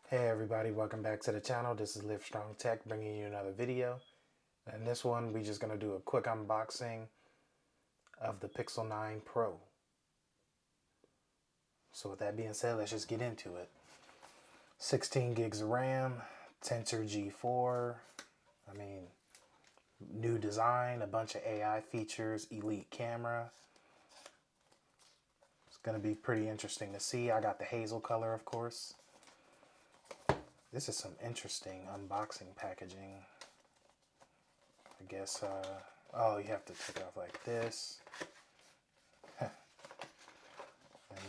Hey everybody, welcome back to the channel. This is Live Strong Tech bringing you another video. In this one, we're just going to do a quick unboxing of the Pixel 9 Pro. So with that being said, let's just get into it. 16 gigs of RAM, Tensor G4, new design, a bunch of AI features, elite camera. It's going to be pretty interesting to see. I got the hazel color, of course. This is some interesting unboxing packaging. I guess, oh, you have to take it off like this. And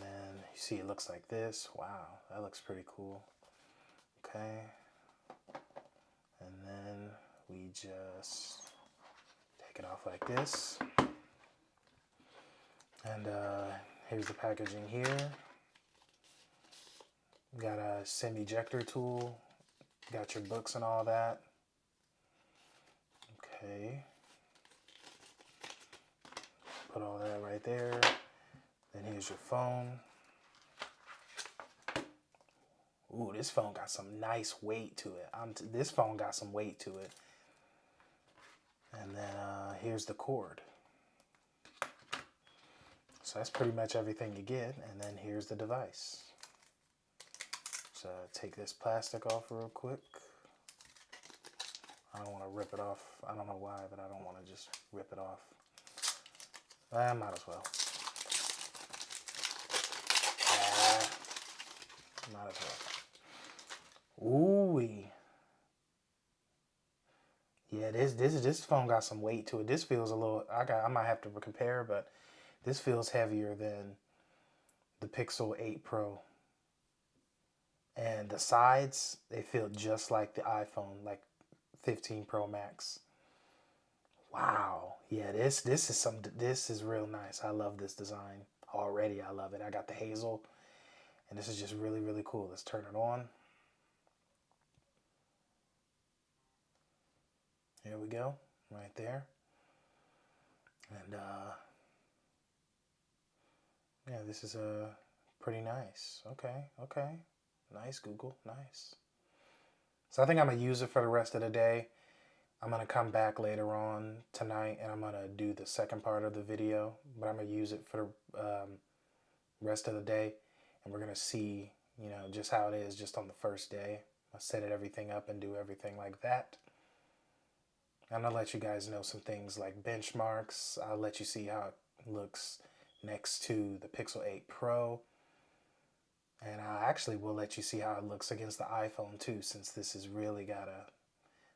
then you see it looks like this. Wow, that looks pretty cool. Okay. And then we just take it off like this. And here's the packaging here. Got a SIM ejector tool. Got your books and all that. Okay. Put all that right there. Then here's your phone. Ooh, this phone got some nice weight to it. This phone got some weight to it. And then here's the cord. So that's pretty much everything you get. And then here's the device. So take this plastic off real quick. I don't want to rip it off. I don't know why, but I don't want to just rip it off. I might as well. Might as well. Ooh-wee. Yeah, this phone got some weight to it. This feels a little. I might have to compare, but this feels heavier than the Pixel 8 Pro. And the sides, they feel just like the iPhone, like 15 Pro Max. Wow. Yeah, this is real nice. I love this design already. I love it. I got the hazel, and this is just really, really cool. Let's turn it on. Here we go, right there. And yeah, this is pretty nice. Okay. Nice, Google, nice. So I think I'm gonna use it for the rest of the day. I'm gonna come back later on tonight and I'm gonna do the second part of the video, but I'm gonna use it for the rest of the day, and we're gonna see, just how it is just on the first day. I set everything up and do everything like that. I'm gonna let you guys know some things like benchmarks. I'll let you see how it looks next to the Pixel 8 Pro. And I actually will let you see how it looks against the iPhone too, since this has really got a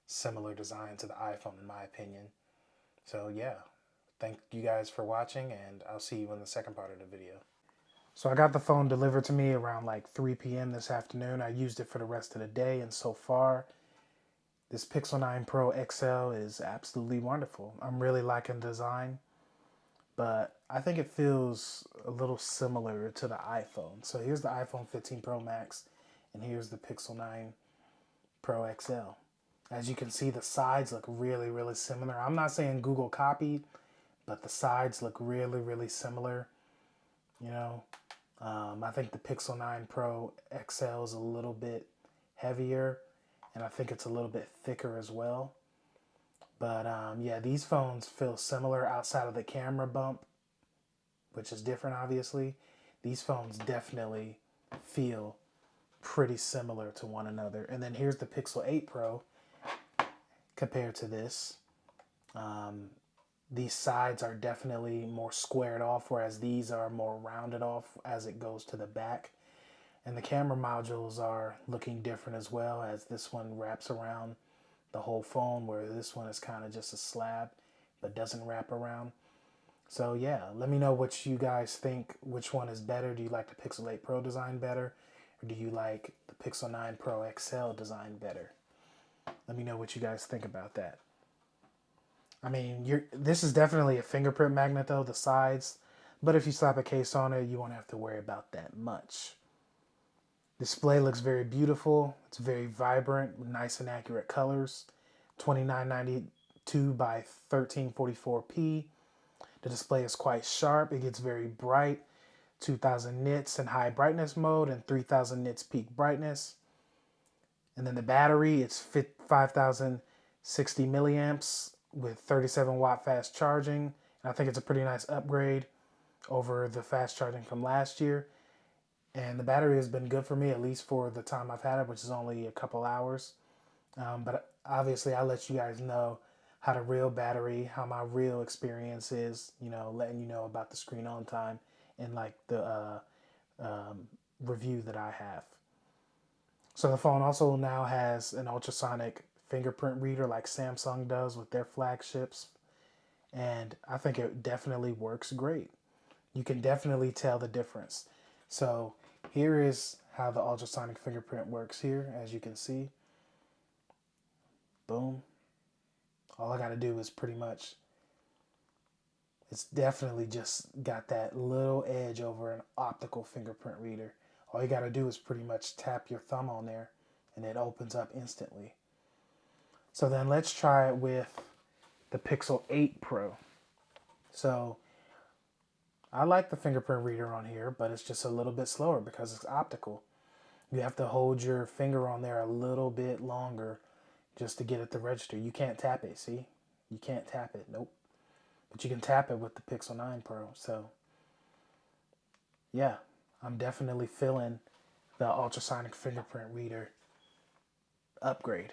similar design to the iPhone in my opinion. So yeah, thank you guys for watching, and I'll see you in the second part of the video. So I got the phone delivered to me around like 3 p.m. this afternoon. I used it for the rest of the day, and so far, this Pixel 9 Pro XL is absolutely wonderful. I'm really liking the design, but I think it feels a little similar to the iPhone. So here's the iPhone 15 Pro Max, and here's the Pixel 9 Pro XL. As you can see, the sides look really, really similar. I'm not saying Google copied, but the sides look really, really similar. I think the Pixel 9 Pro XL is a little bit heavier, and I think it's a little bit thicker as well. But yeah, these phones feel similar outside of the camera bump, which is different, obviously. These phones definitely feel pretty similar to one another. And then here's the Pixel 8 Pro compared to this. These sides are definitely more squared off, whereas these are more rounded off as it goes to the back. And the camera modules are looking different as well, as this one wraps around the whole phone, where this one is kind of just a slab but doesn't wrap around. So yeah, let me know what you guys think. Which one is better? Do you like the Pixel 8 Pro design better, or do you like the Pixel 9 Pro XL design better? Let me know what you guys think about that. This is definitely a fingerprint magnet though, the sides, but if you slap a case on it, you won't have to worry about that much. Display looks very beautiful. It's very vibrant with nice and accurate colors. 2992 by 1344p. The display is quite sharp. It gets very bright. 2000 nits in high brightness mode and 3000 nits peak brightness. And then the battery, it's 5,060 milliamps with 37 watt fast charging. And I think it's a pretty nice upgrade over the fast charging from last year. And the battery has been good for me, at least for the time I've had it, which is only a couple hours. But obviously, I let you guys know how the real battery, how my real experience is, letting you know about the screen on time and like the review that I have. So the phone also now has an ultrasonic fingerprint reader like Samsung does with their flagships. And I think it definitely works great. You can definitely tell the difference. So here is how the ultrasonic fingerprint works here, as you can see. Boom. All I got to do is pretty much, it's definitely just got that little edge over an optical fingerprint reader. All you got to do is pretty much tap your thumb on there and it opens up instantly. So then let's try it with the Pixel 8 Pro. So I like the fingerprint reader on here, but it's just a little bit slower because it's optical. You have to hold your finger on there a little bit longer just to get it to register. You can't tap it, see? You can't tap it, nope. But you can tap it with the Pixel 9 Pro. So yeah, I'm definitely feeling the ultrasonic fingerprint reader upgrade.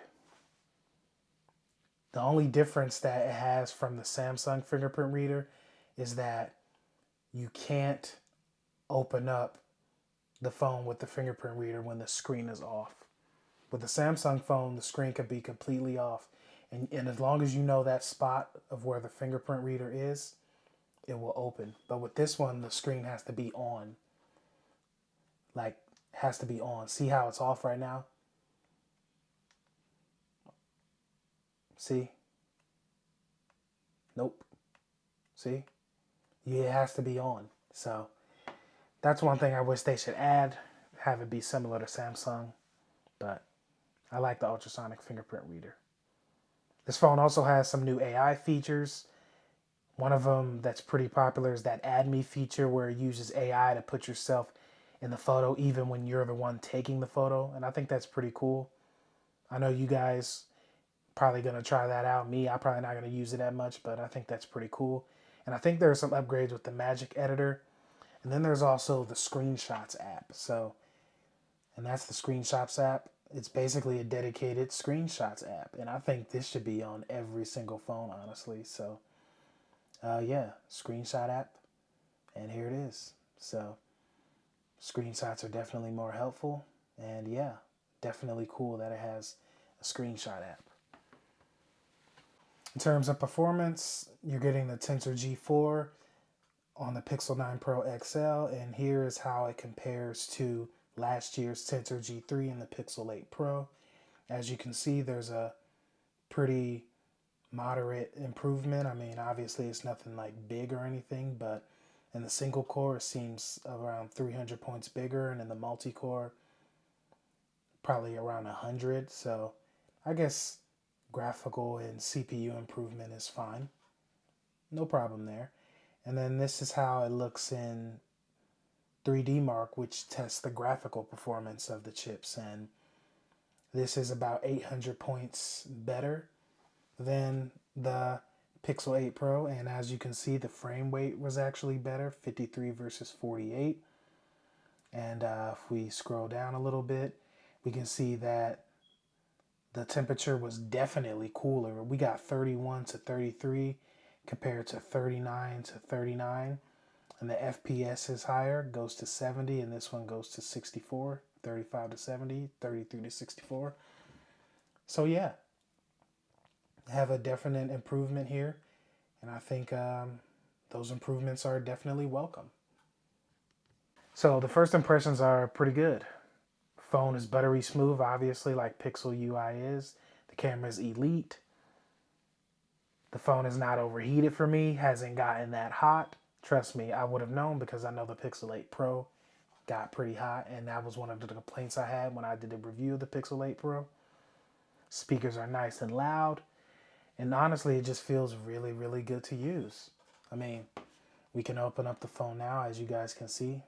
The only difference that it has from the Samsung fingerprint reader is that you can't open up the phone with the fingerprint reader when the screen is off. With the Samsung phone, the screen can be completely off. And as long as you know that spot of where the fingerprint reader is, it will open. But with this one, the screen has to be on. Like, has to be on. See how it's off right now? See? Nope. See? Yeah, it has to be on. So that's one thing I wish they should add, have it be similar to Samsung. But I like the ultrasonic fingerprint reader. This phone also has some new AI features. One of them that's pretty popular is that Add Me feature where it uses AI to put yourself in the photo even when you're the one taking the photo. And I think that's pretty cool. I know you guys probably going to try that out. Me, I'm probably not going to use it that much, but I think that's pretty cool. And I think there are some upgrades with the Magic Editor. And then there's also the Screenshots app. And that's the Screenshots app. It's basically a dedicated Screenshots app. And I think this should be on every single phone, honestly. So, yeah, Screenshot app. And here it is. So, screenshots are definitely more helpful. And yeah, definitely cool that it has a screenshot app. In terms of performance, you're getting the Tensor G4 on the Pixel 9 Pro XL, and here is how it compares to last year's Tensor G3 and the Pixel 8 Pro. As you can see, there's a pretty moderate improvement. I mean, obviously it's nothing like big or anything, but in the single core, it seems around 300 points bigger, and in the multi-core, probably around 100. So I guess graphical and CPU improvement is fine. No problem there. And then this is how it looks in 3D Mark, which tests the graphical performance of the chips. And this is about 800 points better than the Pixel 8 Pro. And as you can see, the frame rate was actually better, 53 versus 48. And if we scroll down a little bit, we can see that the temperature was definitely cooler. We got 31 to 33 compared to 39 to 39. And the FPS is higher, goes to 70, and this one goes to 64, 35 to 70, 33 to 64. So yeah, have a definite improvement here. And I think those improvements are definitely welcome. So the first impressions are pretty good. Phone is buttery smooth, obviously, like Pixel UI is. The camera is elite. The phone is not overheated for me, hasn't gotten that hot. Trust me, I would have known because I know the Pixel 8 Pro got pretty hot, and that was one of the complaints I had when I did a review of the Pixel 8 Pro. Speakers are nice and loud, and honestly, it just feels really, really good to use. I mean, we can open up the phone now, as you guys can see.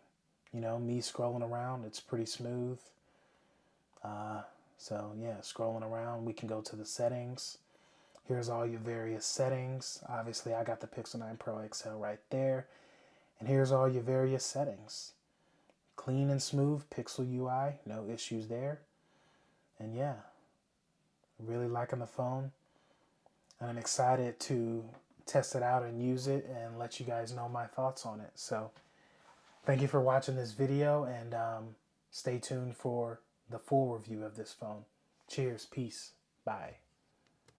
Me scrolling around, it's pretty smooth. So yeah, scrolling around, we can go to the settings. Here's all your various settings. Obviously, I got the Pixel 9 Pro XL right there. And here's all your various settings. Clean and smooth Pixel UI, no issues there. And yeah, really liking the phone. And I'm excited to test it out and use it and let you guys know my thoughts on it. So thank you for watching this video, and stay tuned for the full review of this phone. Cheers, peace, bye.